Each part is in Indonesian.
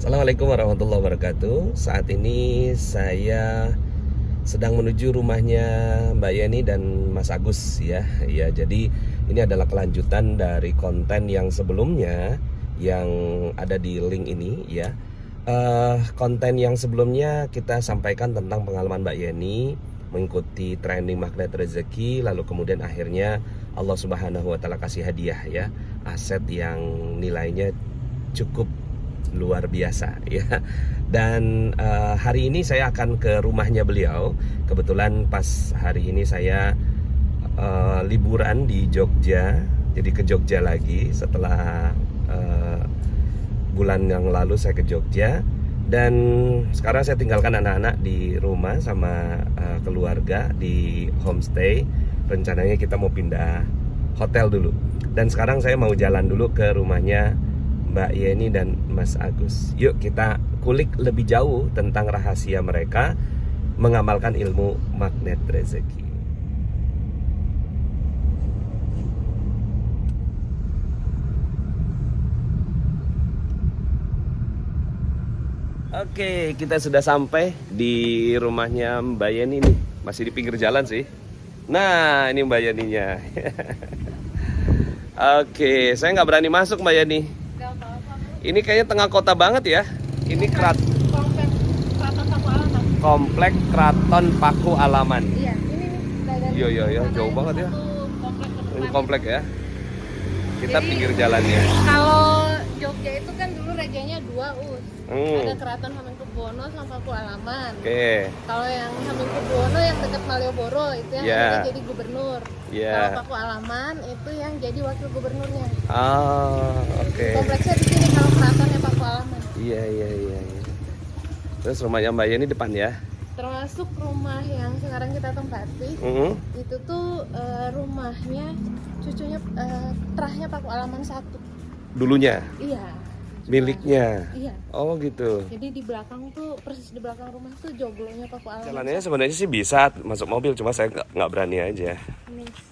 Assalamualaikum warahmatullahi wabarakatuh. Saat ini saya sedang menuju rumahnya Mbak Yeni dan Mas Agus ya. Ya, jadi ini adalah kelanjutan dari konten yang sebelumnya yang ada di link ini ya. Konten yang sebelumnya kita sampaikan tentang pengalaman Mbak Yeni mengikuti training magnet rezeki, lalu kemudian akhirnya Allah Subhanahu wa taala kasih hadiah ya, aset yang nilainya cukup luar biasa ya. Dan hari ini saya akan ke rumahnya beliau. Kebetulan pas hari ini saya liburan di Jogja, jadi ke Jogja lagi setelah bulan yang lalu saya ke Jogja. Dan sekarang saya tinggalkan anak-anak di rumah sama keluarga di homestay. Rencananya kita mau pindah hotel dulu. Dan sekarang saya mau jalan dulu ke rumahnya Mbak Yeni dan Mas Agus. Yuk kita kulik lebih jauh tentang rahasia mereka mengamalkan ilmu magnet rezeki. Oke, kita sudah sampai di rumahnya Mbak Yeni nih. Masih di pinggir jalan sih. Nah, ini Mbak Yeninya. Oke, saya nggak berani masuk Mbak Yeni. Ini kayaknya tengah kota banget ya. Ini Komplek Kraton Paku Alaman. Iya, ini Iya, jauh banget ya. Ini komplek ya. Kita Jadi, pinggir jalannya. kalau Jogja itu kan dulu rajanya dua Ada Keraton Hamengkubuwono sama Paku Alaman. Oke. Kalau yang Hamengkubuwono yang dekat Malioboro itu yang akhirnya jadi gubernur. Kalau Paku Alaman itu yang jadi wakil gubernurnya. Oke. Kompleksnya di sini kalau keratonnya Paku Alaman. Iya. Terus rumahnya Mbak Yeni depan ya. Termasuk rumah yang sekarang kita tempati. Itu tuh rumahnya cucunya terahnya Paku Alaman 1. Dulunya. Iya. Miliknya. Iya. Oh gitu. Jadi di belakang tuh, persis di belakang rumah tuh joglonya Paku Alaman. Jalannya sebenarnya sih bisa masuk mobil, cuma saya nggak berani aja.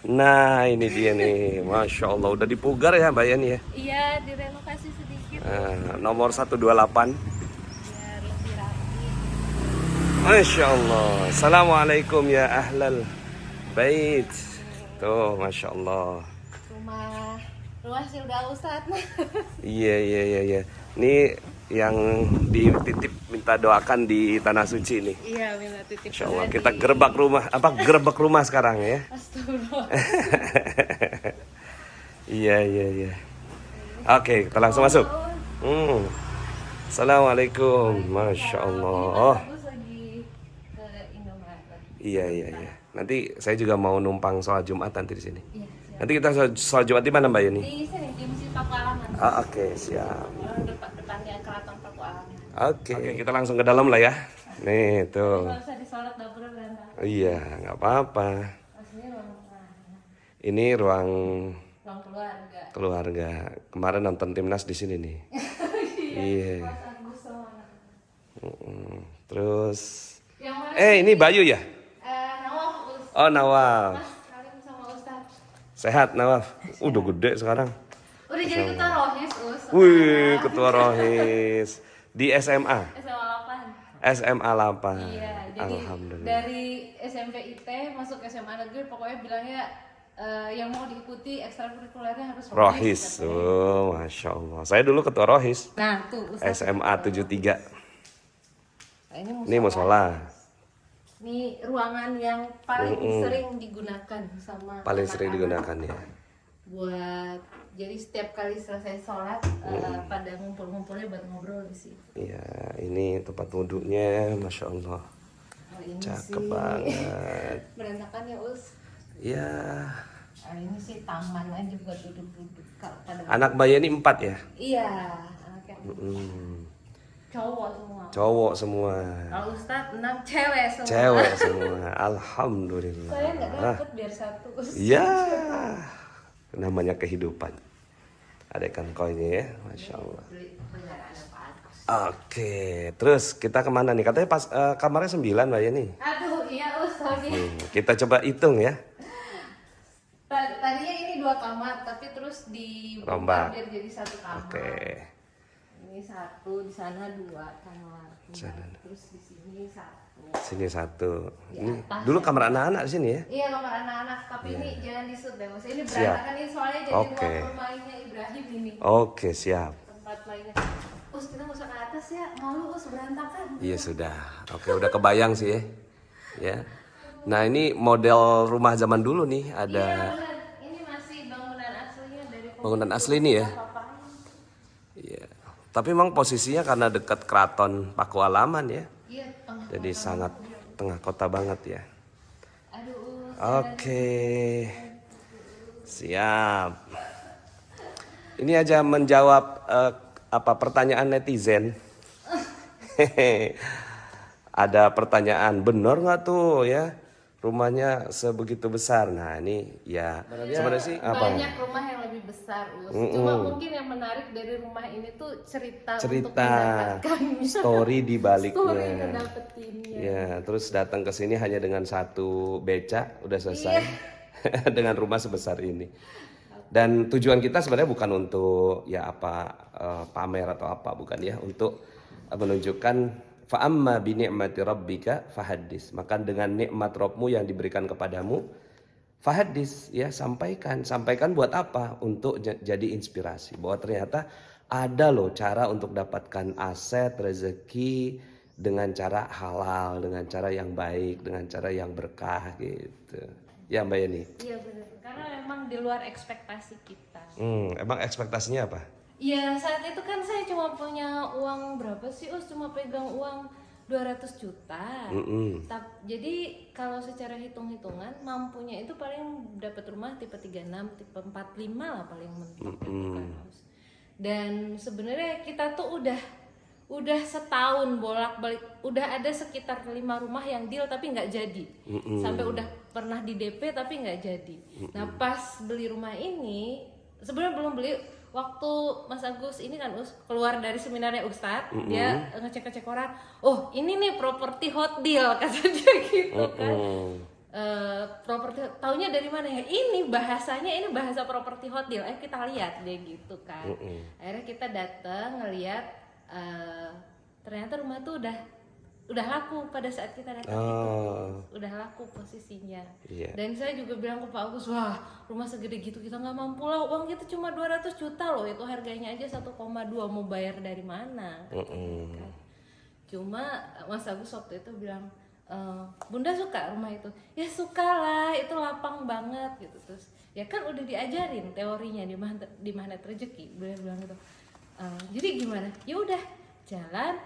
Nah ini dia nih, Masya Allah udah dipugar ya Mbak Yeni ya. Iya, direnovasi sedikit. Nomor 128. Biar lebih rapi. Masya Allah. Assalamualaikum ya ahlal bait. Tuh Masya Allah. Rumah Silda Ustadz. Iya. Ini yang dititip minta doakan di Tanah Suci nih. Iya, minta titip. Insya Allah kita gerbak rumah sekarang ya. Astagfirullah. Iya. Oke, kita langsung masuk. Assalamualaikum, Masya Allah. Bagus lagi ke Indomaret. Iya. Nanti saya juga mau numpang sholat Jumat nanti di sini. Iya, siap. Nanti kita sholat Jumat di mana Mbak Yeni? Di sini di Masjid Paku Alaman. Oke, siap. Depannya Keraton Paku Alaman. Oke, kita langsung ke dalam lah ya. Nih tuh. Kalau usah disolat dapur berantakan. Iya, nggak apa-apa. Maksudnya Ini ruang ruang keluarga. keluarga. Kemarin nonton timnas di sini nih. Iya. Mas Agus sama anak. Terus, Yang mana? ini Bayu ya? Nawaf Oh Nawaf. Mas kalian sama Ustadz. Sehat Nawaf. Udah gede sekarang. Udah jadi ketua rohis Wih, ketua rohis di SMA. SMA 8. SMA 8. Iya, jadi Alhamdulillah. dari SMP IT masuk SMA negeri pokoknya bilangnya yang mau diikuti ekstrakurikulernya harus Rohis. katanya. Oh, Masya Allah. Saya dulu ketua rohis. Nah, tuh Ustadz. SMA 73. Nah, Ini musola. Ini ruangan yang paling sering digunakan sama Paling sering anak-anak digunakan ya. buat jadi setiap kali selesai sholat pada ngumpul-ngumpulnya buat ngobrol di sini. Iya, ini tempat wudhunya, Masya Allah. Ini Cakep sih banget. berantakan ya Us. Iya. Ini sih taman aja buat duduk-duduk pada Anak Mbak Yeni 4 ya? iya, anaknya cowok semua. Cowok semua. Kalau Ustadz 6 cewek semua. Cewek semua. Alhamdulillah. Saya nggak dapet biar satu. Iya. Namanya kehidupan. Ada ikan koinnya ya, Masya Allah. Oke, terus kita kemana nih? Katanya pas kamarnya 9 Mbak Yeni. Aduh, iya Ustadz. Kita coba hitung ya. Tadinya ini 2 kamar, tapi terus Rombak. biar jadi 1 kamar. Oke. Ini Ini 1, di sana 2 kamar. Sana. Terus di sini 1. Sini 1. Di Ini atas dulu ya. kamar anak-anak di sini ya? Iya, kamar anak-anak, tapi ini jangan disut deh. Maksudnya ini Siap. berantakan ini soalnya jadi Oke. ruang permainnya Ibrahim ini. Oke, siap. Tempat mainnya. Us, kita nggak usah ke atas ya. Malu Us berantakan. Iya sudah. Oke, udah kebayang sih ya. Ya. Nah, ini model rumah zaman dulu nih, Iya, ada benar. Ini masih bangunan aslinya dari bangunan asli nih ya. bapaknya. Iya. Tapi memang posisinya karena dekat keraton Pakualaman ya. Iya, tengah Jadi kota. sangat tengah kota banget ya. Aduh, Us. Oke. Siap. Ini aja menjawab pertanyaan netizen. Ada pertanyaan, benar nggak tuh ya rumahnya sebegitu besar? Nah ini ya sebenarnya sih apa? Banyak rumah yang lebih besar, Us. Cuma mungkin yang menarik dari rumah ini tuh cerita untuk Cerita, mendapatkan story di baliknya. story ngedapetinnya. Ya, terus datang ke sini hanya dengan 1 beca udah selesai dengan rumah sebesar ini. Dan tujuan kita sebenarnya bukan untuk ya pamer atau apa, bukan ya, untuk menunjukkan fa amma bi ni'mati rabbika fahaddis. Maka dengan nikmat Rabbmu yang diberikan kepadamu fahaddis, ya sampaikan buat apa? Untuk jadi inspirasi bahwa ternyata ada loh cara untuk dapatkan aset rezeki dengan cara halal, dengan cara yang baik, dengan cara yang berkah gitu. Ya Mbak Yeni. Iya benar, karena memang di luar ekspektasi kita. Emang ekspektasinya apa? Ya saat itu kan saya cuma punya uang berapa sih, Us? Cuma pegang uang 200 juta. Jadi kalau secara hitung-hitungan mampunya itu paling dapat rumah tipe 36, tipe 45 lah paling mentok gitu kan, Us. Dan sebenarnya kita tuh udah setahun bolak-balik, udah ada sekitar 5 rumah yang deal tapi nggak jadi. Sampai udah pernah di DP tapi nggak jadi. Nah pas beli rumah ini, sebenarnya belum beli, waktu Mas Agus ini kan keluar dari seminarnya Ustadz, dia ngecek orang, oh ini nih properti hot deal kata dia gitu kan. Properti, taunya dari mana ya? Ini bahasanya, ini bahasa properti hot deal. Kita lihat dia gitu kan. Akhirnya kita datang ngelihat, ternyata rumah tuh udah laku pada saat kita datang itu, udah laku posisinya. Dan saya juga bilang ke Pak Agus, wah rumah segede gitu kita nggak mampu lah, uang kita cuma 200 juta loh, itu harganya aja 1,2, mau bayar dari mana? Cuma Mas Agus waktu itu bilang, Bunda suka rumah itu? Ya suka lah, itu lapang banget gitu. Terus ya kan udah diajarin teorinya di magnet rezeki, beliau bilang gitu. Jadi gimana? Ya udah jalan.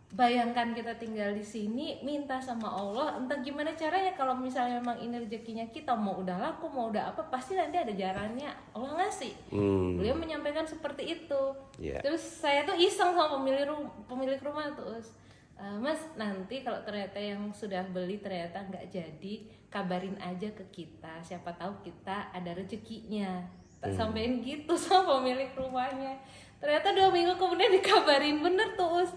Bayangkan kita tinggal di sini, minta sama Allah, entah gimana caranya, kalau misalnya memang ini rezekinya kita, mau udah laku, mau udah apa, pasti nanti ada jalannya, Allah ngasih. Beliau menyampaikan seperti itu. Terus saya tuh iseng sama pemilik rumah tuh, Mas, nanti kalau ternyata yang sudah beli ternyata nggak jadi, kabarin aja ke kita, siapa tahu kita ada rezekinya. Tak sampein gitu sama pemilik rumahnya. Ternyata 2 minggu kemudian dikabarin bener tuh,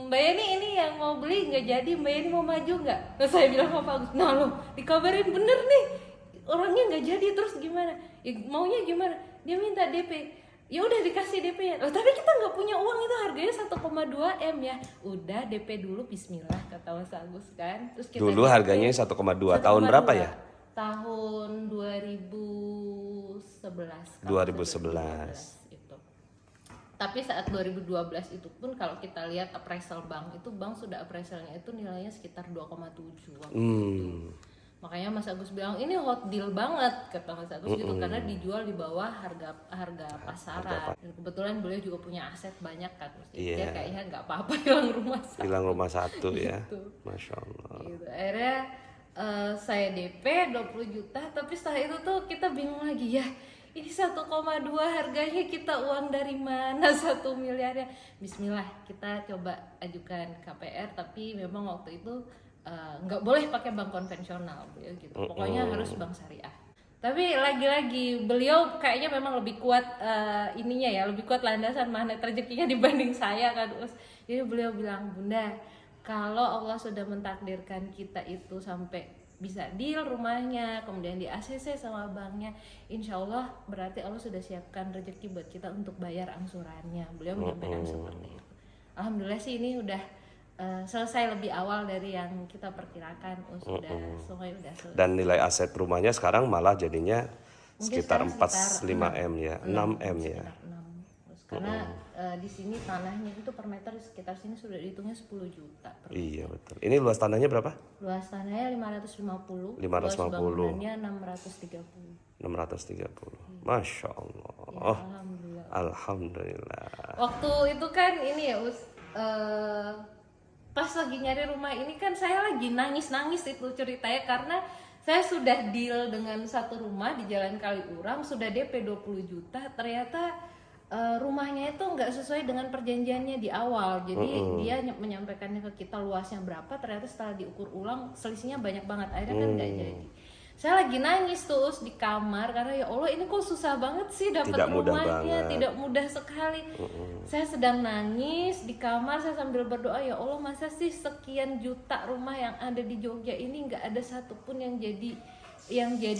Mbak Yeni ini yang mau beli nggak jadi, Mbak Yeni mau maju nggak? Terus saya bilang sama Pak Agus, nah loh dikabarin bener nih, orangnya nggak jadi, terus gimana? Ya, maunya gimana? Dia minta DP. Ya udah dikasih DP ya. Loh, tapi kita nggak punya uang, itu harganya 1,2 M ya. Udah DP dulu, Bismillah kata Mas Agus kan. Terus kita dulu DP, harganya 1,2. Tahun berapa ya? Tahun 2011. 2011. Itu. Tapi saat 2012 itu pun kalau kita lihat appraisal bank, itu bank sudah appraisalnya itu nilainya sekitar 2,7 waktu itu. Makanya Mas Agus bilang ini hot deal banget kata Mas Agus gitu, karena dijual di bawah harga pasaran. Dan kebetulan beliau juga punya aset banyak kan, dia kayaknya nggak apa-apa hilang rumah satu ya. gitu. Masya Allah. Gitu. Akhirnya saya DP 20 juta, tapi setelah itu tuh kita bingung lagi ya. Ini 1,2 harganya, kita uang dari mana 1 miliarnya? Bismillah, kita coba ajukan KPR, tapi memang waktu itu nggak boleh pakai bank konvensional gitu. Pokoknya harus bank syariah. Tapi lagi-lagi beliau kayaknya memang lebih kuat ininya ya, lebih kuat landasan magnet rezekinya dibanding saya kan. Jadi beliau bilang, Bunda, kalau Allah sudah mentakdirkan kita itu sampai bisa deal rumahnya, kemudian di ACC sama banknya, insya Allah berarti Allah sudah siapkan rezeki buat kita untuk bayar angsurannya. Beliau menyampaikan seperti itu. Alhamdulillah sih ini udah selesai lebih awal dari yang kita perkirakan. Sudah semuanya udah selesai. Dan nilai aset rumahnya sekarang malah jadinya Mungkin sekitar sekarang 4-5 M ya, 6 M ya. Sekitar 6. Terus karena di sini tanahnya itu per meter sekitar sini sudah dihitungnya 10 juta per meter. Iya betul. Ini luas tanahnya berapa? Luas tanahnya 550. 550. Luas bangunannya 630. 630. Masya Allah. Ya, alhamdulillah. Alhamdulillah. Waktu itu kan ini ya pas lagi nyari rumah ini kan saya lagi nangis-nangis itu ceritanya, karena saya sudah deal dengan satu rumah di Jalan Kaliurang, sudah DP 20 juta, ternyata rumahnya itu nggak sesuai dengan perjanjiannya di awal. Jadi dia menyampaikannya ke kita luasnya berapa, ternyata setelah diukur ulang selisihnya banyak banget, akhirnya kan nggak jadi. Saya lagi nangis terus di kamar karena ya Allah ini kok susah banget sih dapat rumahnya, tidak mudah sekali. Saya sedang nangis di kamar, saya sambil berdoa, ya Allah masa sih sekian juta rumah yang ada di Jogja ini nggak ada satupun yang jadi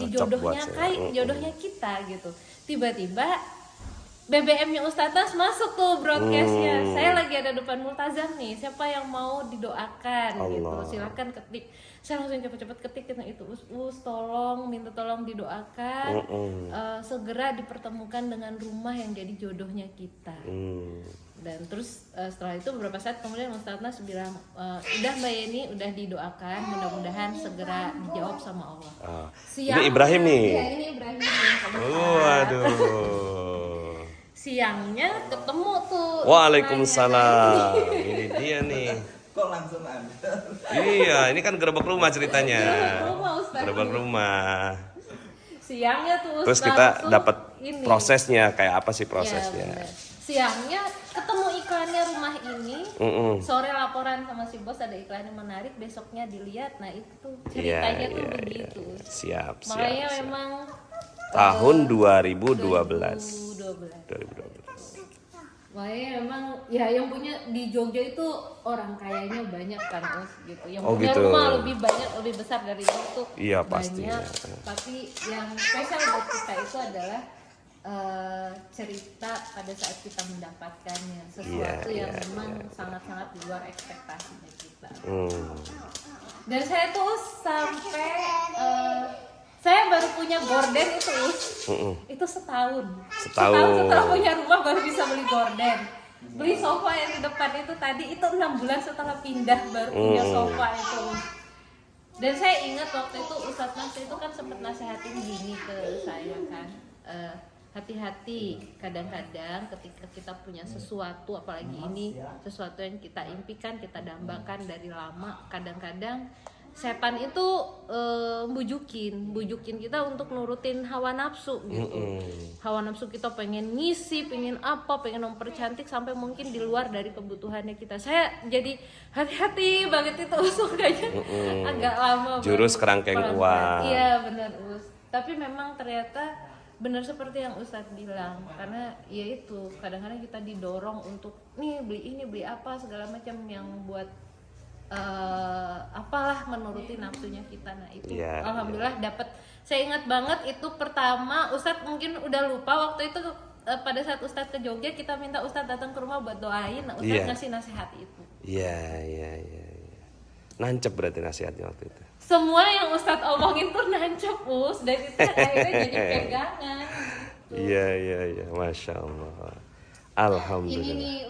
jodohnya jodohnya kita gitu. Tiba-tiba BBM-nya Ustadzah masuk tuh broadcastnya. Saya lagi ada depan multazam nih, siapa yang mau didoakan gitu, silakan ketik. Saya langsung cepet-cepet ketik itu, tolong, minta tolong didoakan, segera dipertemukan dengan rumah yang jadi jodohnya kita. Dan terus setelah itu beberapa saat kemudian Ustadzah bilang, udah Mbak Yeni, udah didoakan, mudah-mudahan segera dijawab sama Allah. Ini Ibrahim nih. Iya, ini Ibrahim nih. Waduh. Siangnya ketemu tuh. Waalaikumsalam. Ini dia nih. Kok langsung ada? Iya, ini kan gerbek rumah ceritanya. Gerbek Ustaz. rumah. Siangnya tuh Terus kita dapat prosesnya, kayak apa sih prosesnya? Ya, siangnya ketemu iklannya rumah ini, sore laporan sama si bos ada iklan yang menarik, besoknya dilihat. Nah itu tuh ceritanya tuh begitu. Siap. Makanya memang tahun 2012. Makanya memang ya yang punya di Jogja itu orang kayanya banyak kan gitu. Yang punya gitu. rumah lebih banyak, lebih besar dari itu Iya, banyak. pastinya. Tapi yang spesial buat kita itu adalah cerita pada saat kita mendapatkannya, sesuatu yang memang sangat-sangat di luar ekspektasinya kita. Dan saya tuh sampai saya baru punya gorden itu setahun setelah punya rumah baru bisa beli gorden. Beli sofa yang di depan itu tadi itu 6 bulan setelah pindah baru punya sofa itu. Dan saya ingat waktu itu Ustadz Mas itu kan sempat nasehatin gini ke saya kan, hati-hati kadang-kadang ketika kita punya sesuatu, apalagi ini sesuatu yang kita impikan, kita dambakan dari lama, kadang-kadang setan itu bujukin kita untuk nurutin hawa nafsu gitu. Hawa nafsu kita pengen ngisi, pengen apa, pengen mempercantik sampai mungkin di luar dari kebutuhannya kita. Saya jadi hati-hati banget itu makanya agak lama. Jurus kerangkeng uang. Iya benar Tapi memang ternyata benar seperti yang Ustadz bilang, karena ya itu kadang-kadang kita didorong untuk nih beli ini beli apa segala macam yang buat apalah menuruti nafsunya kita. Nah itu alhamdulillah dapat. Saya ingat banget itu pertama Ustadz mungkin udah lupa waktu itu pada saat Ustadz ke Jogja kita minta Ustadz datang ke rumah buat doain. Nah, Ustadz ngasih nasihat itu. Iya. Nancep berarti nasihatnya waktu itu. Semua yang Ustadz omongin tuh nancep dan itu akhirnya jadi pegangan. Iya, Masya Allah. Alhamdulillah. Ini nih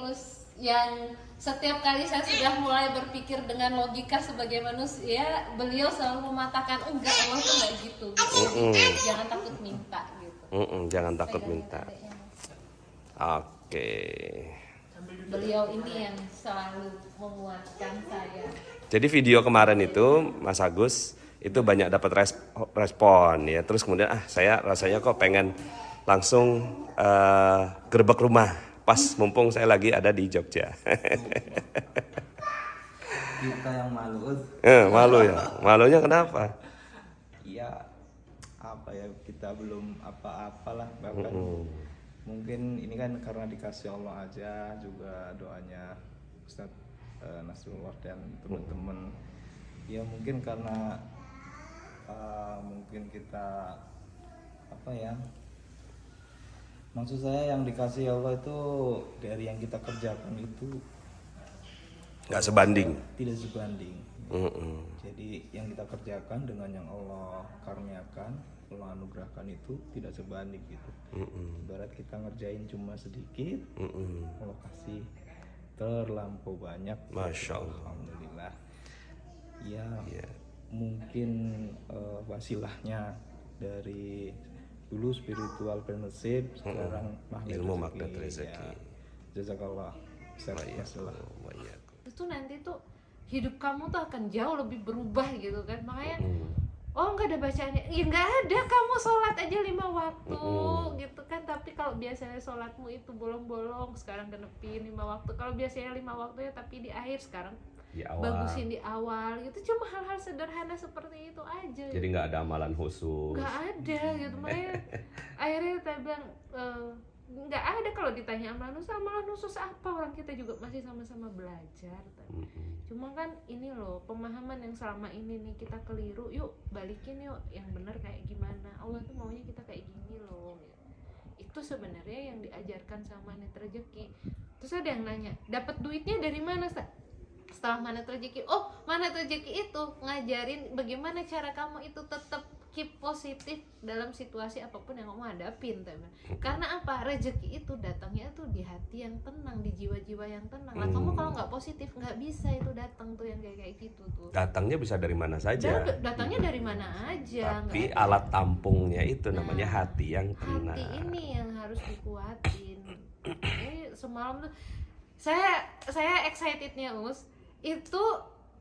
yang setiap kali saya sudah mulai berpikir dengan logika sebagai manusia, beliau selalu mematakan enggak, Allah tuh enggak gitu. Jangan takut minta gitu. Jangan takut minta. Oke. Beliau ini yang selalu menguatkan saya. Jadi video kemarin itu Mas Agus itu banyak dapat respon ya. Terus kemudian saya rasanya kok pengen langsung gerbek rumah. Pas mumpung saya lagi ada di Jogja. Kita yang malu. Malu ya. Malunya kenapa? Iya, apa ya, kita belum apa-apalah, bahkan mungkin ini kan karena dikasih Allah aja, juga doanya Ustadz Nasrullah dan teman-teman. Ya mungkin karena mungkin kita apa ya, maksud saya yang dikasih Allah itu dari yang kita kerjakan itu Nggak sebanding. tidak sebanding. Mm-mm. Jadi yang kita kerjakan dengan yang Allah karuniakan, Allah anugerahkan itu tidak sebanding gitu. Mm-mm. Ibarat kita ngerjain cuma sedikit, Mm-mm. Allah kasih terlampau banyak. Masya Allah. Alhamdulillah. Ya, Iya. mungkin wasilahnya dari dulu spiritual partnership, sekarang Ilmu magnet rezeki. Ya, jazakallah. Itu nanti tuh hidup kamu tuh akan jauh lebih berubah gitu kan. Makanya oh nggak ada bacaannya, ya nggak ada, kamu sholat aja 5 waktu gitu kan. Tapi kalau biasanya sholatmu itu bolong-bolong, sekarang genepin 5 waktu. Kalau biasanya 5 waktu ya tapi di akhir, sekarang Di awal. bagusin di awal gitu. Cuma hal-hal sederhana seperti itu aja. Jadi nggak ada amalan khusus. Nggak ada gitu. Makanya akhirnya saya bilang nggak ada. Kalau ditanya amalan khusus apa, orang kita juga masih sama-sama belajar. Cuma kan ini loh, pemahaman yang selama ini nih kita keliru, yuk balikin yuk yang benar kayak gimana. Allah tuh maunya kita kayak gini loh gitu. Itu sebenarnya yang diajarkan sama Magnet Rezeki. Terus ada yang nanya, dapat duitnya dari mana, Sa? Setelah Magnet Rezeki, oh Magnet Rezeki itu ngajarin bagaimana cara kamu itu tetap keep positif dalam situasi apapun yang kamu hadapin, teman. Karena apa? Rezeki itu datangnya tuh di hati yang tenang, di jiwa-jiwa yang tenang. Lah kamu kalau nggak positif nggak bisa itu datang tuh yang kayak gitu tuh. Datangnya bisa dari mana saja. Datangnya dari mana aja. Tapi nggak ada. alat tampungnya itu namanya Nah, hati yang tenang. Hati ini yang harus dikuatin. Ini semalam tuh saya excitednya Us, itu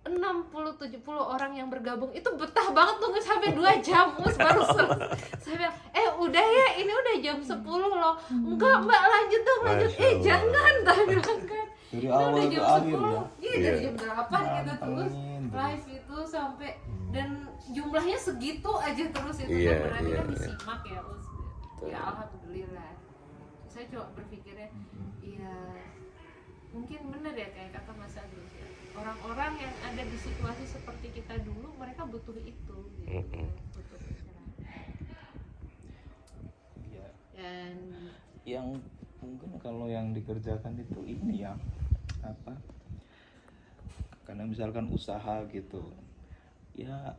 60-70 orang yang bergabung itu betah banget tunggu sampai 2 jam Us baru selesai. Saya bilang, udah ya, ini udah jam 10 loh. Enggak Mbak, lanjut dong, lanjut. Masya Allah. Jangan, tak bilang kan. Dari Ini awal udah ke jam akhir 10. ya. Iya, dari jam 8 gitu terus Mantengin terus. live itu sampai dan jumlahnya segitu aja terus itu. Iya, Kan berarti iya, kan iya. disimak ya Us. Ya alhamdulillah. Saya coba berpikirnya, iya mungkin benar ya kayak kata Mas Agus ya. Orang-orang yang ada di situasi seperti kita dulu, mereka butuh itu gitu. Butuh pencerahan. Ya, Dan yang mungkin kalau yang dikerjakan itu ini ya apa, karena misalkan usaha gitu ya,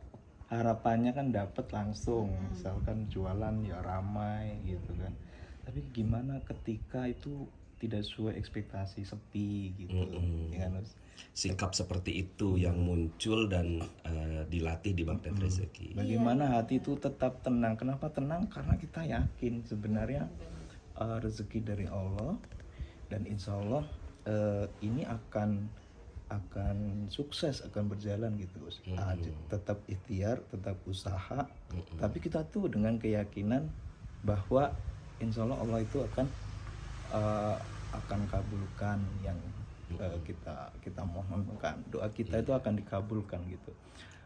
harapannya kan dapat langsung, misalkan jualan ya ramai gitu kan. Tapi gimana ketika itu tidak sesuai ekspektasi, sepi gitu ya kan, Mas? Sikap seperti itu yang muncul dan dilatih di Magnet Rezeki. Bagaimana hati itu tetap tenang. Kenapa tenang? Karena kita yakin sebenarnya rezeki dari Allah, dan insya Allah ini akan sukses, akan berjalan gitu, Gus. Tetap ikhtiar, tetap usaha, tapi kita tuh dengan keyakinan bahwa insya Allah Allah itu akan kabulkan yang kita mohonkan. Doa kita itu akan dikabulkan gitu.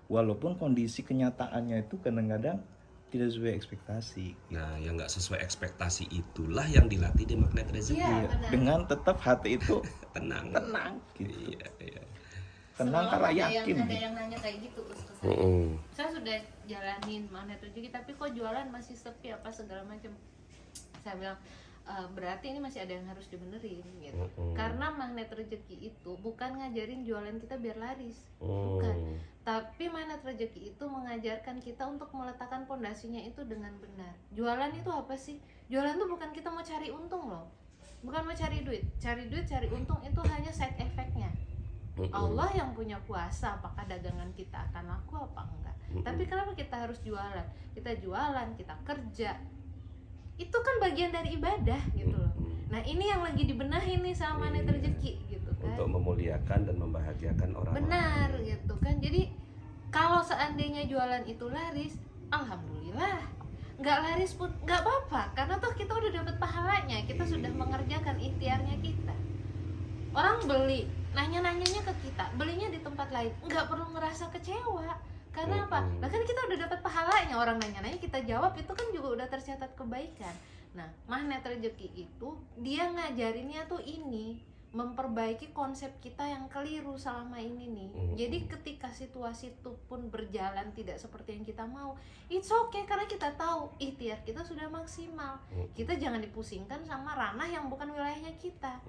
Walaupun kondisi kenyataannya itu kadang-kadang tidak sesuai ekspektasi. Nah, yang nggak sesuai ekspektasi itulah yang dilatih di Magnet Rezeki. Iya, Iya, benar. dengan tetap hati itu Tenang. gitu. Iya, iya. Tenang semalam karena ada yakin. ada yang nanya kayak gitu Us ke saya. Saya sudah jalanin Magnet Rezeki tapi kok jualan masih sepi apa segala macam. Saya bilang berarti ini masih ada yang harus dibenerin gitu. Karena Magnet Rezeki itu bukan ngajarin jualan kita biar laris, bukan. Tapi Magnet Rezeki itu mengajarkan kita untuk meletakkan pondasinya itu dengan benar. Jualan itu apa sih? Jualan itu bukan kita mau cari untung loh, bukan mau cari duit, cari untung itu hanya side effect-nya. Allah yang punya kuasa apakah dagangan kita akan laku apa enggak. Tapi kenapa kita harus jualan? Kita jualan, kita kerja, itu kan bagian dari ibadah gitu loh. Nah ini yang lagi dibenahin nih sama Magnet Rezeki gitu kan. Untuk memuliakan dan membahagiakan orang lain. Benar gitu kan. Jadi kalau seandainya jualan itu laris, alhamdulillah. Nggak laris pun nggak apa-apa, karena toh kita udah dapat pahalanya, kita sudah mengerjakan ikhtiarnya kita. Orang beli, nanya-nanyanya ke kita, belinya di tempat lain, nggak perlu ngerasa kecewa. Karena apa? Nah kan kita udah dapat pahalanya, orang nanya-nanya kita jawab, itu kan juga udah tercatat kebaikan. Nah, Magnet Rezeki itu dia ngajarinnya tuh ini, memperbaiki konsep kita yang keliru selama ini nih. Jadi ketika situasi itu pun berjalan tidak seperti yang kita mau, it's okay karena kita tahu ikhtiar kita sudah maksimal. Kita jangan dipusingkan sama ranah yang bukan wilayahnya kita.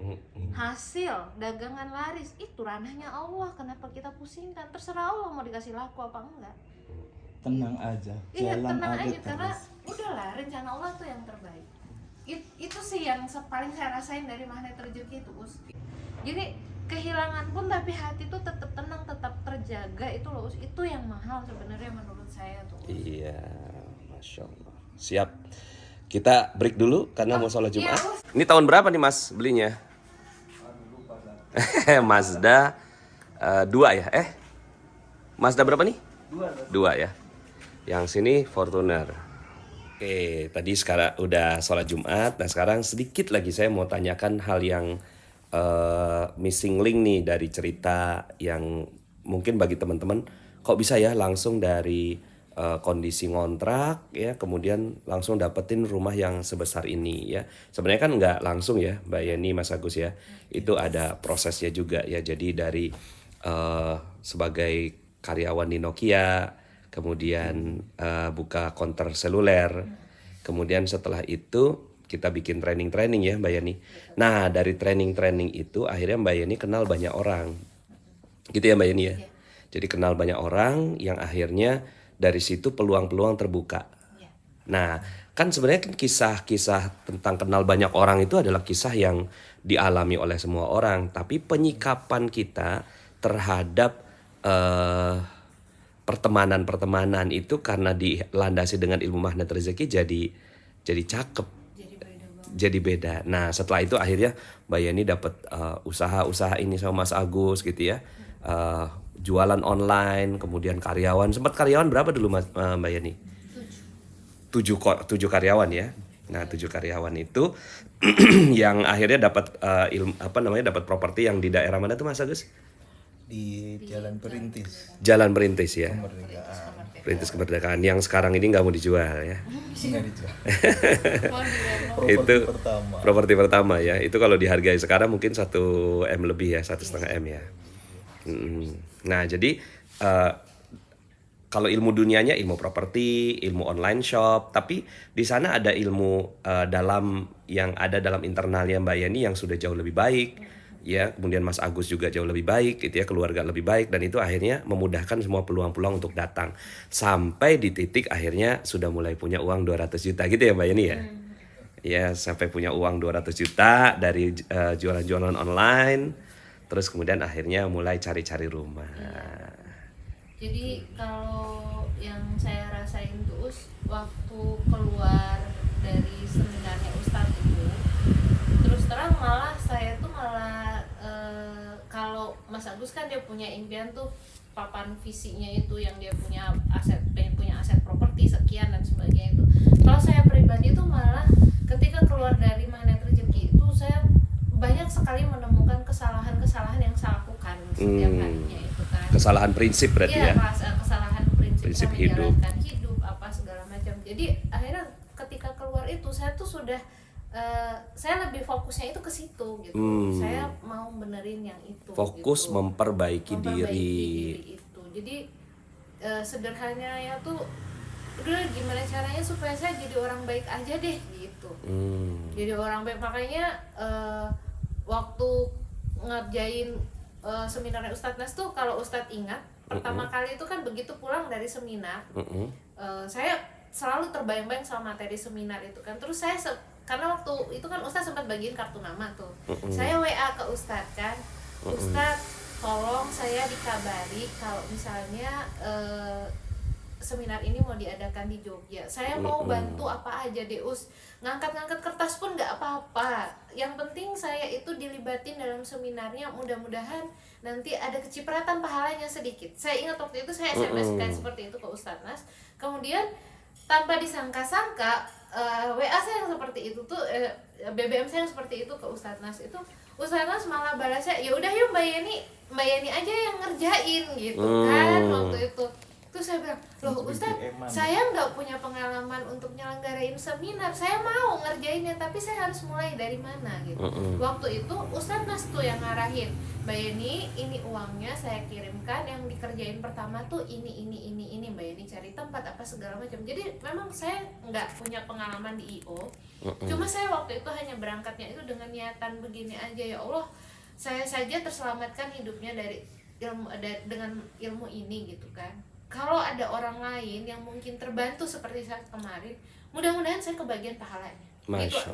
Hasil dagangan laris itu ranahnya Allah, kenapa kita pusingkan? Terserah Allah mau dikasih laku apa enggak. Tenang aja, Iya, jalan tenang aja terus. karena udahlah rencana Allah tuh yang terbaik. Itu sih yang paling saya rasain dari magnet rezeki itu, Us. Jadi kehilangan pun tapi hati tuh tetap tenang, tetap terjaga, itu loh, Us. Itu yang mahal sebenarnya menurut saya tuh, Us. Iya, Masya Allah. Siap. Kita break dulu karena mau sholat iya, Jumat. Us. Ini tahun berapa nih Mas belinya? Mazda 2 ya? Mazda berapa nih? 2 ya. Yang sini Fortuner. Oke, tadi sekarang udah sholat Jumat. Nah sekarang sedikit lagi saya mau tanyakan hal yang missing link nih dari cerita yang mungkin bagi teman-teman kok bisa ya langsung dari kondisi ngontrak ya kemudian langsung dapetin rumah yang sebesar ini ya. Sebenarnya kan nggak langsung ya Mbak Yeni, Mas Agus ya. Itu ada prosesnya juga ya. Jadi dari sebagai karyawan di Nokia, kemudian buka konter seluler, kemudian setelah itu kita bikin training ya Mbak Yeni. Nah dari training itu akhirnya Mbak Yeni kenal banyak orang, gitu ya Mbak Yeni ya. Jadi kenal banyak orang yang akhirnya dari situ peluang-peluang terbuka. Nah kan sebenarnya kan kisah-kisah tentang kenal banyak orang itu adalah kisah yang dialami oleh semua orang, tapi penyikapan kita terhadap pertemanan itu karena dilandasi dengan ilmu magnet rezeki jadi cakep, jadi beda. Nah setelah itu akhirnya Mbak Yeni dapat usaha ini sama Mas Agus gitu ya, jualan online, kemudian karyawan. Sempat karyawan berapa dulu Mbak Yeni? 7 karyawan ya. Nah 7 karyawan itu yang akhirnya dapat dapat properti yang di daerah mana tuh Mas Agus? Di Jalan Perintis. Jalan Perintis ya. Kemerdekaan. Perintis Kemerdekaan yang sekarang ini nggak mau dijual ya. Nggak dijual. Itu pertama. properti pertama ya. Itu kalau dihargai sekarang mungkin 1 M lebih ya, 1,5 M ya. Nah jadi kalau ilmu dunianya ilmu properti, ilmu online shop, tapi di sana ada ilmu dalam yang ada dalam internalnya Mbak Yeni yang sudah jauh lebih baik. Ya, kemudian Mas Agus juga jauh lebih baik gitu ya, keluarga lebih baik, dan itu akhirnya memudahkan semua peluang-peluang untuk datang sampai di titik akhirnya sudah mulai punya uang 200 juta gitu ya Mbak Yeni ya. Ya, sampai punya uang 200 juta dari jualan-jualan online, terus kemudian akhirnya mulai cari-cari rumah. Jadi kalau yang saya rasain tuh waktu keluar dari seminarnya Ustadz itu, terus terang malah saya tuh kalau Mas Agus kan dia punya impian tuh papan visinya itu yang dia punya pengen punya aset properti sekian dan sebagainya itu. Kalau saya pribadi tuh malah ketika keluar dari magnet rezeki itu saya banyak sekali menemukan kesalahan-kesalahan yang saya lakukan setiap harinya itu kan. Kesalahan prinsip berarti ya? Kesalahan prinsip hidup apa segala macam. Jadi akhirnya ketika keluar itu saya tuh sudah saya lebih fokusnya itu ke situ gitu. Saya mau benerin yang itu. Fokus gitu. Memperbaiki diri itu. Jadi sederhananya tuh udah gimana caranya supaya saya jadi orang baik aja deh gitu. Jadi orang baik, makanya waktu ngerjain seminarnya Ustadz Nas tuh kalau Ustadz ingat pertama kali itu kan begitu pulang dari seminar saya selalu terbayang-bayang sama materi seminar itu kan. Terus saya karena waktu itu kan Ustadz sempat bagiin kartu nama tuh. Saya WA ke Ustadz kan, Ustadz tolong saya dikabari kalau misalnya seminar ini mau diadakan di Jogja. Saya mau bantu apa aja deh Us, ngangkat-ngangkat kertas pun nggak apa-apa. Yang penting saya itu dilibatin dalam seminarnya, mudah-mudahan nanti ada kecipratan pahalanya sedikit. Saya ingat waktu itu saya SMS kan seperti itu ke Ustadz Nas. Kemudian tanpa disangka-sangka WA saya yang seperti itu tuh BBM saya yang seperti itu ke Ustadz Nas, itu Ustadz Nas malah balasnya ya udah yuk Mbak Yeni aja yang ngerjain gitu kan waktu itu. Terus saya bilang, loh Untuk Ustadz, IGM-an. saya nggak punya pengalaman untuk nyelenggarain seminar, saya mau ngerjainnya, tapi saya harus mulai dari mana gitu. Waktu itu Ustadz Mas tuh yang ngarahin, Mbak Yeni, ini uangnya saya kirimkan, yang dikerjain pertama tuh ini Mbak Yeni cari tempat apa segala macam. Jadi memang saya nggak punya pengalaman di IO, cuma saya waktu itu hanya berangkatnya itu dengan niatan begini aja, ya Allah, saya saja terselamatkan hidupnya dari dengan ilmu ini gitu kan. Kalau ada orang lain yang mungkin terbantu seperti saat kemarin, mudah-mudahan saya kebagian pahalanya.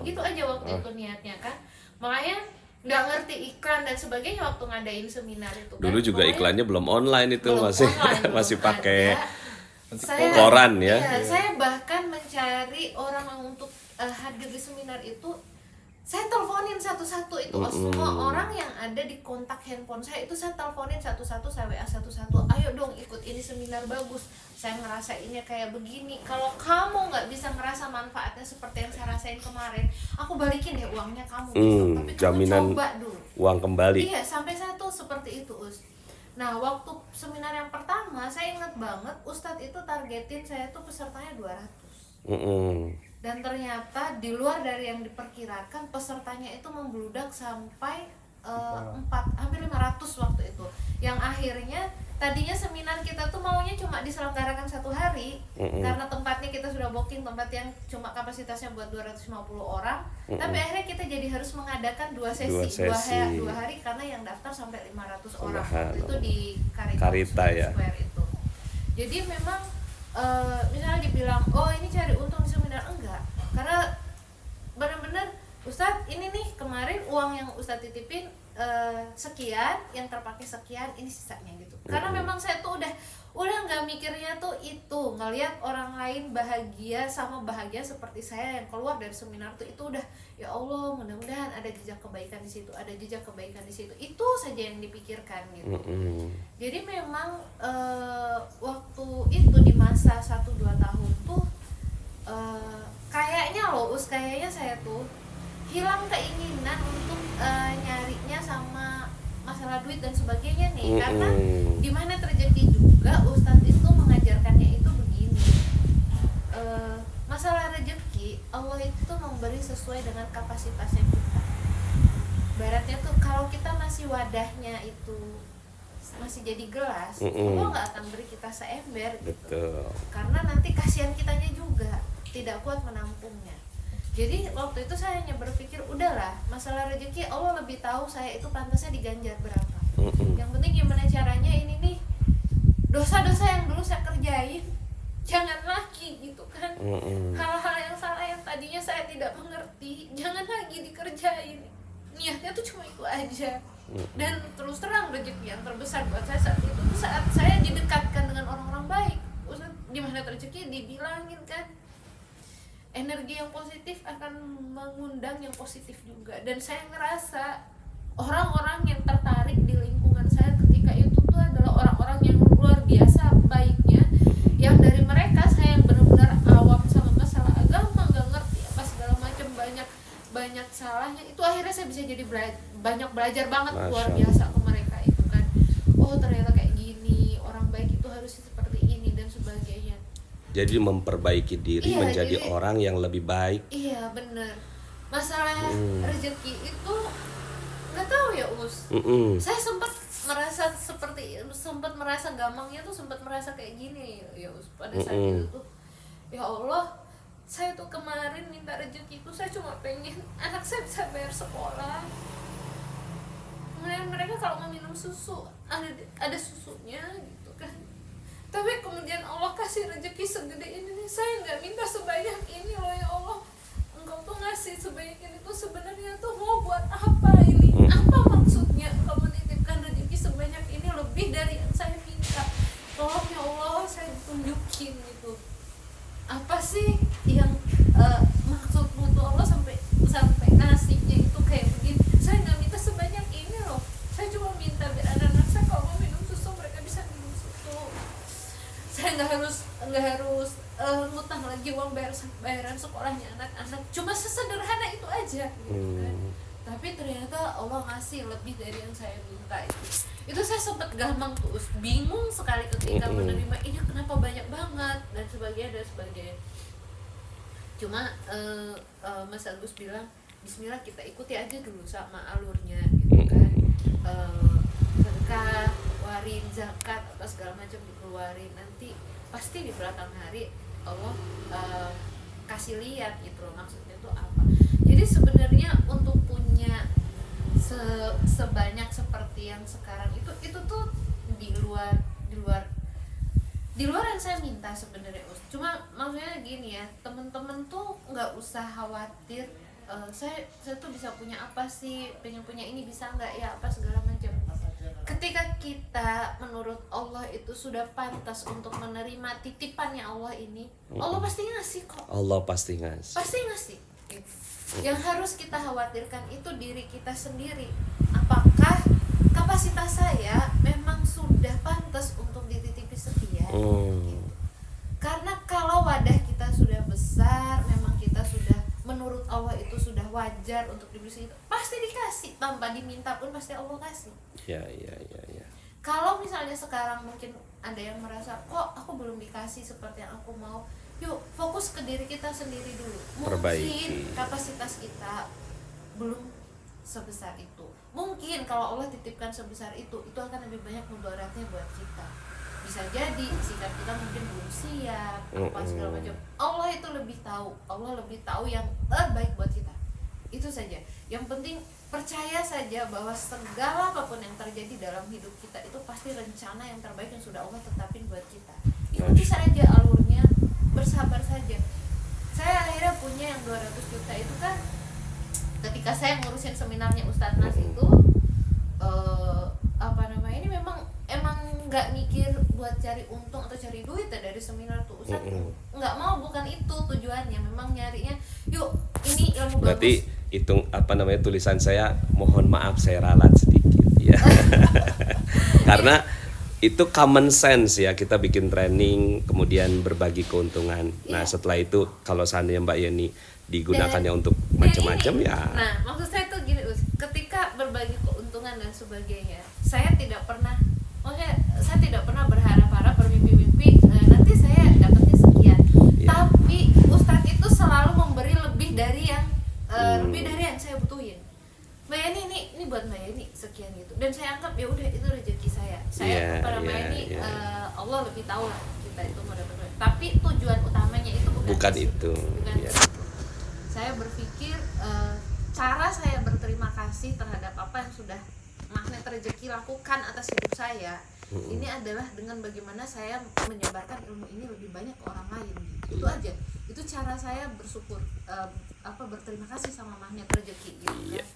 Gitu aja waktu itu niatnya kan. Makanya nggak ngerti iklan dan sebagainya waktu ngadain seminar itu kan. Dulu juga Pokoknya iklannya belum online itu, belum masih online, belum masih pakai Saya- koran ya. Iya, saya bahkan mencari orang yang untuk hadir di seminar itu. Saya teleponin satu-satu itu, semua orang yang ada di kontak handphone saya itu saya teleponin satu-satu, saya WA satu-satu, ayo dong ikut ini seminar bagus, saya ngerasainnya kayak begini, kalau kamu nggak bisa ngerasa manfaatnya seperti yang saya rasain kemarin, aku balikin deh uangnya kamu besok, tapi kamu jaminan coba dulu. uang kembali. Iya, sampai satu seperti itu Us. Nah waktu seminar yang pertama saya ingat banget Ustadz itu targetin saya tuh pesertanya 200. Dan ternyata di luar dari yang diperkirakan pesertanya itu membludak sampai hampir 500 waktu itu. Yang akhirnya tadinya seminar kita tuh maunya cuma diselenggarakan 1 hari, karena tempatnya kita sudah booking tempat yang cuma kapasitasnya buat 250 orang. Tapi akhirnya kita jadi harus mengadakan 2 sesi. 2 hari karena yang daftar sampai 500 orang. Waktu itu di Karita ya. Square itu. Jadi memang misalnya dibilang, oh ini cari untung di seminar, enggak, karena benar-benar Ustadz ini nih kemarin uang yang Ustadz titipin sekian, yang terpakai sekian, ini sisanya gitu. Karena memang saya tuh udah nggak mikirnya tuh itu, ngelihat orang lain bahagia sama bahagia seperti saya yang keluar dari seminar tuh, itu udah, ya Allah mudah-mudahan ada jejak kebaikan di situ, ada jejak kebaikan di situ, itu saja yang dipikirkan gitu. Jadi memang waktu itu di masa 1-2 tahun tuh kayaknya kayaknya saya tuh hilang keinginan untuk nyarinya sama masalah duit dan sebagainya nih, karena di mana rezeki juga Ustadz itu mengajarkannya itu begini, masalah rezeki Allah itu memberi sesuai dengan kapasitasnya kita. Baratnya tuh kalau kita masih wadahnya itu masih jadi gelas, Allah nggak akan beri kita seember gitu. Betul. Karena nanti kasihan kitanya juga tidak kuat menampungnya. Jadi waktu itu saya hanya berpikir, udahlah, masalah rezeki Allah lebih tahu saya itu pantasnya diganjar berapa. Yang penting gimana caranya ini nih, dosa-dosa yang dulu saya kerjain jangan lagi gitu kan. Hal-hal yang salah yang tadinya saya tidak mengerti jangan lagi dikerjain. Niatnya tuh cuma itu aja. Dan terus terang rezeki yang terbesar buat saya saat itu saat saya didekatkan dengan orang-orang baik. Ustaz, gimana rezeki dibilangin kan, energi yang positif akan mengundang yang positif juga. Dan saya ngerasa orang-orang yang tertarik di lingkungan saya ketika itu tuh adalah orang-orang yang luar biasa baiknya, yang dari mereka saya yang benar-benar awam sama masalah agama, nggak ngerti apa segala macam, banyak salahnya, itu akhirnya saya bisa jadi banyak belajar banget luar biasa ke mereka itu kan. Oh ternyata kayak gini, orang baik itu harus seperti ini dan sebagainya. Jadi memperbaiki diri menjadi orang yang lebih baik. Iya bener. Masalah rezeki itu nggak tahu ya Us. Saya sempat merasa gampangnya tuh, sempat merasa kayak gini ya Us pada saat itu tuh. Ya Allah, saya tuh kemarin minta rezeki itu saya cuma pengen anak saya bisa bayar sekolah. Kemudian mereka kalau mau minum susu ada susunya gitu kan. Tapi kemudian Allah kasih rezeki segede ini nih, saya nggak minta sebanyak ini loh ya Allah. Engkau tuh ngasih sebanyak ini tuh sebenarnya tuh mau buat apa ini? Apa maksudnya Engkau menitipkan rezeki sebanyak ini lebih dari yang saya minta? Tolong ya Allah, saya tunjukin gitu. Apa sih yang maksudmu tuh Allah sampai ngasihnya itu kayak begini? Saya nggak minta sebanyak ini loh. Saya cuma minta biar anak-anak saya kalau mau minum susu mereka bisa minum susu. Saya nggak harus ngutang lagi uang bayaran sekolahnya anak-anak. Cuma sesederhana itu aja gitu kan. Tapi ternyata Allah ngasih lebih dari yang saya minta itu. Itu saya sempat gampang tuh, bingung sekali ketika menerima ini kenapa banyak banget dan sebagainya. Cuma Mas Agus bilang Bismillah, kita ikuti aja dulu sama alurnya gitu kan. Sedekah, warin, zakat atau segala macam dikeluarin, nanti pasti di belakang hari Allah kasih lihat gitu loh maksudnya tuh apa. Jadi sebenarnya untuk punya sebanyak seperti yang sekarang itu tuh di luar yang saya minta sebenarnya. Cuma maksudnya gini ya, temen-temen tuh nggak usah khawatir, saya tuh bisa punya apa sih, pengen punya ini bisa nggak ya, apa segala macam. Ketika kita menurut Allah itu sudah pantas untuk menerima titipannya Allah ini, Allah pasti ngasih kok. Allah pasti ngasih. Gitu. Yang harus kita khawatirkan itu diri kita sendiri. Apakah kapasitas saya memang sudah pantas untuk dititipi sekian? Gitu. Karena kalau wadah kita sudah besar, memang kita sudah menurut Allah itu sudah wajar untuk diberi segitu, pasti dikasih, tanpa diminta pun pasti Allah kasih. Ya. Kalau misalnya sekarang mungkin ada yang merasa kok aku belum dikasih seperti yang aku mau, yuk fokus ke diri kita sendiri dulu. Mungkin kapasitas kita belum sebesar itu. Mungkin kalau Allah titipkan sebesar itu akan lebih banyak mudaratnya buat kita. Bisa jadi sikap kita mungkin belum siap, apa segala macam. Allah itu lebih tahu. Allah lebih tahu yang terbaik buat kita. Itu saja. Yang penting percaya saja bahwa segala apapun yang terjadi dalam hidup kita itu pasti rencana yang terbaik yang sudah Allah tetapin buat kita. Ikuti saja alurnya, bersabar saja. Saya akhirnya punya yang 200 juta itu kan ketika saya ngurusin seminarnya Ustadz Nas itu ini memang emang nggak mikir buat cari untung atau cari duit ya dari seminar tuh Ustadz. Nggak mau, bukan itu tujuannya, memang nyarinya yuk ini ilmu berarti bagus. Hitung tulisan saya, mohon maaf saya ralat sedikit ya. Karena itu common sense ya, kita bikin training kemudian berbagi keuntungan. Nah setelah itu kalau seandainya Mbak Yeni digunakannya untuk macam-macam ya. Nah maksud saya tuh gini ketika berbagi keuntungan dan sebagainya, saya tidak pernah berharap-harap, bermimpi-mimpi nanti saya dapatnya sekian. Tapi Ustadz itu selalu memberi lebih dari yang saya butuhin. Mbak Yani ini buat Mbak Yani sekian gitu, dan saya anggap ya udah itu rezeki saya. Allah lebih tahu lah kita itu mau dapat. Tapi tujuan utamanya itu bukan itu. Saya berpikir cara saya berterima kasih terhadap apa yang sudah magnet rezeki lakukan atas hidup saya ini adalah dengan bagaimana saya menyebarkan ilmu ini lebih banyak ke orang lain. Itu aja. Itu cara saya bersyukur, berterima kasih sama magnet rezeki gitu kan.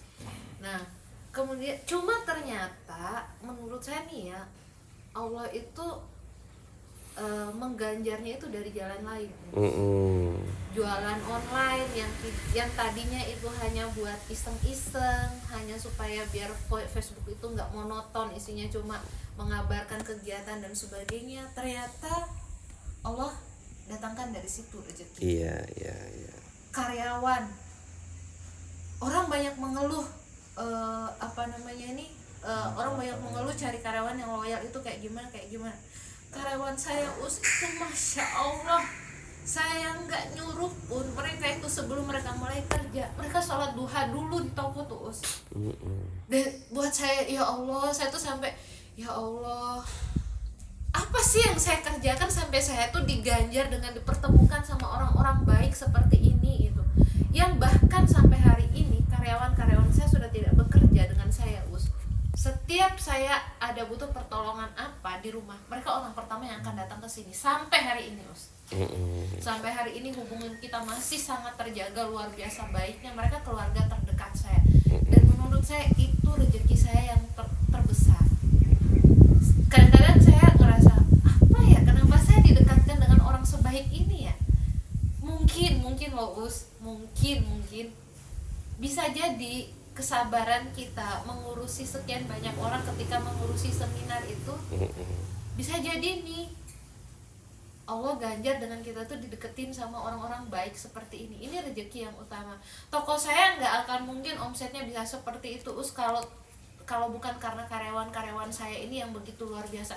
Nah kemudian cuma ternyata menurut saya nih ya, Allah itu mengganjarnya itu dari jalan lain. Jualan online yang tadinya itu hanya buat iseng-iseng, hanya supaya biar Facebook itu nggak monoton, isinya cuma mengabarkan kegiatan dan sebagainya, ternyata Allah datangkan dari situ rezeki. Iya. Karyawan, orang banyak mengeluh orang banyak mengeluh cari karyawan yang loyal itu kayak gimana. Karyawan saya itu masya Allah, saya nggak nyuruh pun mereka itu sebelum mereka mulai kerja mereka sholat duha dulu di toko tuh Dan buat saya ya Allah, saya tuh sampai ya Allah, apa sih yang saya kerjakan sampai saya tuh diganjar dengan dipertemukan sama orang-orang baik seperti ini gitu, yang bahkan sampai hari ini karyawan-karyawan saya sudah tidak bekerja dengan saya Setiap saya ada butuh pertolongan apa di rumah, mereka orang pertama yang akan datang ke sini sampai hari ini Sampai hari ini hubungan kita masih sangat terjaga luar biasa baiknya. Mereka keluarga terdekat saya, dan menurut saya itu rezeki saya yang terbesar. Kadang-kadang saya ngerasa apa ya, kenapa saya didekatkan dengan orang sebaik ini ya. Mungkin loh mungkin bisa jadi kesabaran kita mengurusi sekian banyak orang ketika mengurusi seminar itu bisa jadi nih Allah ganjar dengan kita tuh dideketin sama orang-orang baik seperti ini. Ini rezeki yang utama. Toko saya nggak akan mungkin omsetnya bisa seperti itu kalau bukan karena karyawan saya ini yang begitu luar biasa.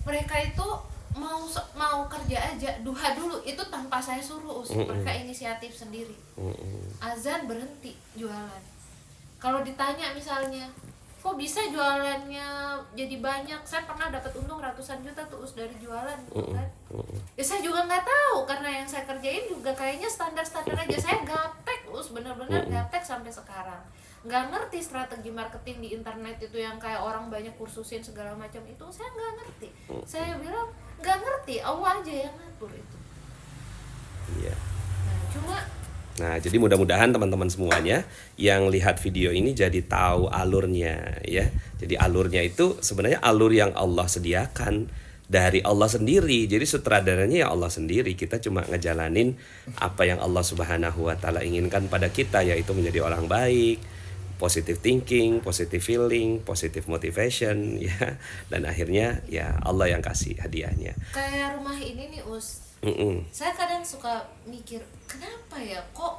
Mereka itu mau kerja aja duha dulu itu tanpa saya suruh, mereka inisiatif sendiri. Azan berhenti jualan. Kalau ditanya misalnya, kok bisa jualannya jadi banyak? Saya pernah dapat untung ratusan juta tuh dari jualan, gitu kan? Ya saya juga nggak tahu, karena yang saya kerjain juga kayaknya standar-standar aja. Saya gaptek, benar-benar gaptek sampai sekarang. Nggak ngerti strategi marketing di internet itu yang kayak orang banyak kursusin segala macam itu, saya nggak ngerti. Saya bilang nggak ngerti, Allah aja yang ngatur itu. Iya. Nah, Jadi mudah-mudahan teman-teman semuanya yang lihat video ini jadi tahu alurnya ya. Jadi alurnya itu sebenarnya alur yang Allah sediakan dari Allah sendiri. Jadi sutradaranya ya Allah sendiri. Kita cuma ngejalanin apa yang Allah Subhanahu wa taala inginkan pada kita, yaitu menjadi orang baik, positive thinking, positive feeling, positive motivation ya. Dan akhirnya ya Allah yang kasih hadiahnya. kayak rumah ini nih saya kadang suka mikir, kenapa ya kok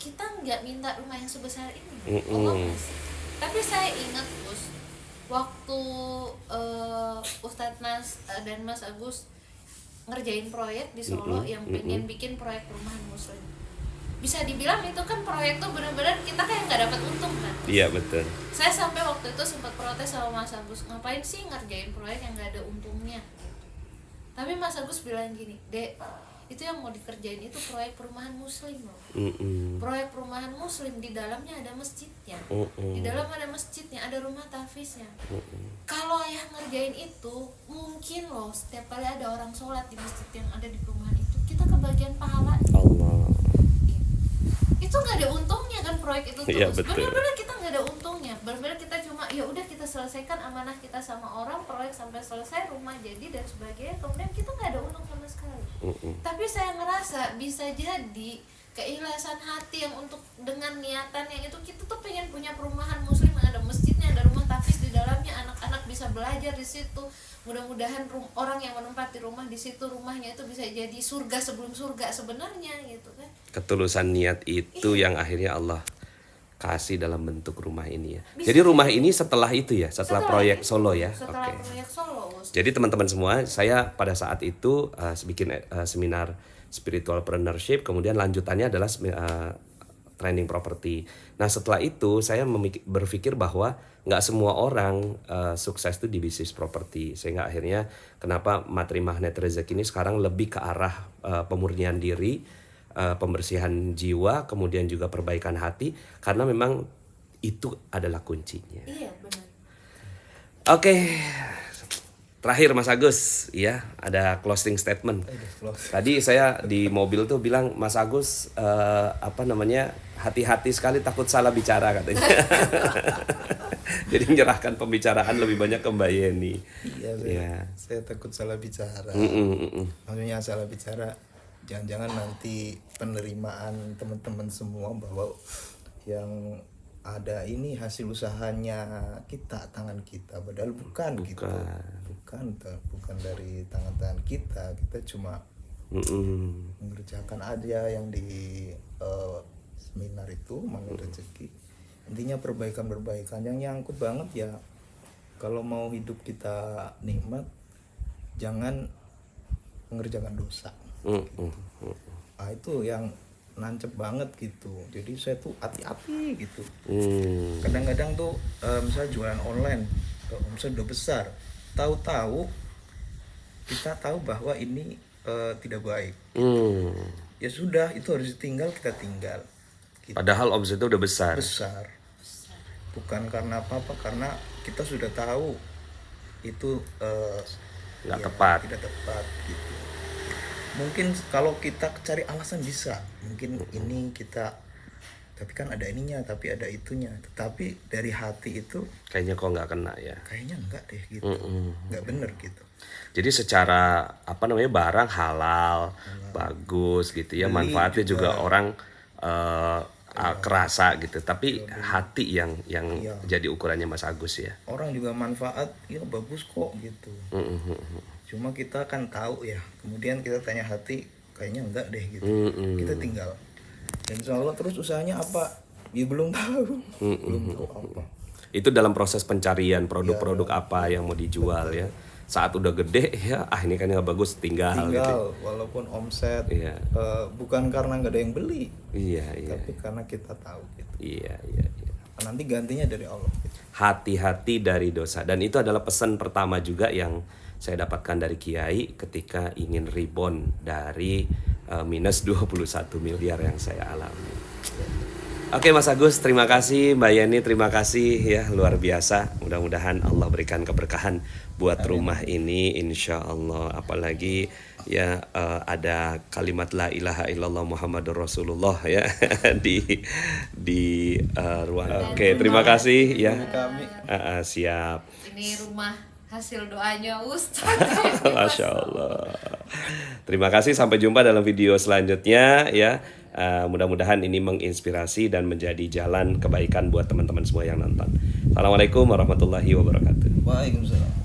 kita nggak minta rumah yang sebesar ini? Allah kasih. Tapi saya ingat waktu Ustadz Nas dan Mas Agus ngerjain proyek di Solo yang pengen bikin proyek perumahan muslim. Bisa dibilang itu kan proyek tuh benar-benar kita kayak nggak dapat untung kan? Iya betul. Saya sampai waktu itu sempat protes sama Mas Agus, ngapain sih ngerjain proyek yang nggak ada untungnya? Tapi Mas Agus bilang gini, Dek, itu yang mau dikerjain itu proyek perumahan muslim loh. Proyek perumahan muslim, di dalamnya ada masjidnya, di dalam ada masjidnya, ada rumah tahfiznya. Kalau ayah ngerjain itu, mungkin loh setiap kali ada orang sholat di masjid yang ada di perumahan itu, kita kebagian pahala. Allah. Itu nggak ada untungnya kan proyek itu terus. Iya, betul. Benar-benar kita nggak ada untungnya. Benar-benar kita cuma ya udah kita selesaikan amanah kita sama orang, proyek sampai selesai, rumah jadi dan sebagainya. Kemudian kita nggak ada untung sama sekali. Tapi saya ngerasa bisa jadi keikhlasan hati yang untuk dengan niatan yang itu, kita tuh pengen punya perumahan muslim yang ada masjidnya, ada rumah tahfiz di dalamnya, anak-anak bisa belajar di situ. Mudah-mudahan orang yang menempati rumah di situ, rumahnya itu bisa jadi surga sebelum surga sebenarnya gitu kan. Ketulusan niat itu yang akhirnya Allah kasih dalam bentuk rumah ini ya. Jadi rumah ini setelah itu ya, setelah proyek Solo ya. Setelah proyek Solo. Jadi teman-teman semua, saya pada saat itu bikin seminar spiritualpreneurship, kemudian lanjutannya adalah training property. Nah setelah itu saya berpikir bahwa nggak semua orang sukses itu di bisnis properti, sehingga akhirnya kenapa Materi Magnet Rezeki ini sekarang lebih ke arah pemurnian diri, pembersihan jiwa, kemudian juga perbaikan hati, karena memang itu adalah kuncinya. Iya benar. Oke. Terakhir Mas Agus, ya ada closing statement. Tadi saya di mobil tuh bilang Mas Agus hati-hati sekali takut salah bicara katanya. Jadi menyerahkan pembicaraan lebih banyak ke Mbak Yeni. Iya, saya takut salah bicara. Maksudnya salah bicara, jangan-jangan nanti penerimaan teman-teman semua bahwa yang ada ini hasil usahanya kita, tangan kita, padahal bukan. Gitu. Bukan dari tangan-tangan kita cuma mengerjakan aja yang di seminar itu Magnet Rezeki. Intinya perbaikan yang nyangkut banget ya. Kalau mau hidup kita nikmat, jangan mengerjakan dosa. Nah, itu yang nancep banget gitu. Jadi saya tuh hati-hati gitu. Kadang-kadang tuh misalnya jualan online, misalnya udah besar, tahu-tahu kita tahu bahwa ini tidak baik. Ya sudah, itu harus ditinggal, kita tinggal. Gitu. Padahal omsetnya udah besar. Bukan karena apa-apa, karena kita sudah tahu itu nggak tepat. Tidak tepat gitu. Mungkin kalau kita cari alasan bisa, mungkin ini kita, tapi kan ada ininya, tapi ada itunya. Tetapi dari hati itu kayaknya kok nggak kena ya. Kayaknya enggak deh gitu, nggak bener gitu. Jadi secara barang halal, bagus gitu ya, manfaatnya juga orang kerasa gitu. Tapi hati yang jadi ukurannya Mas Agus ya. Orang juga manfaat, ya bagus kok gitu. Cuma kita kan tahu ya, kemudian kita tanya hati, kayaknya enggak deh gitu. Kita tinggal. Dan insya Allah terus usahanya apa? Ya belum tahu. Belum tahu apa. Itu dalam proses pencarian produk-produk apa yang mau dijual ya. Saat udah gede ya, ini kan nggak bagus, tinggal gitu. Tinggal walaupun omset Iya. bukan karena nggak ada yang beli, Iya. tapi karena kita tahu gitu. Iya. Nanti gantinya dari Allah gitu. Hati-hati dari dosa, dan itu adalah pesan pertama juga yang saya dapatkan dari Kiai ketika ingin rebound dari minus 21 miliar yang saya alami. Oke Mas Agus, terima kasih. Mbak Yeni, terima kasih ya, luar biasa. Mudah-mudahan Allah berikan keberkahan buat rumah ini, insya Allah. Apalagi ya ada kalimat la ilaha illallah Muhammadur Rasulullah ya di ruang. Oke, terima kasih ya. Siap. Ini rumah hasil doanya Ustadz. Masya Allah. Terima kasih, sampai jumpa dalam video selanjutnya ya. Mudah-mudahan ini menginspirasi dan menjadi jalan kebaikan buat teman-teman semua yang nonton. Assalamualaikum warahmatullahi wabarakatuh. Waalaikumsalam.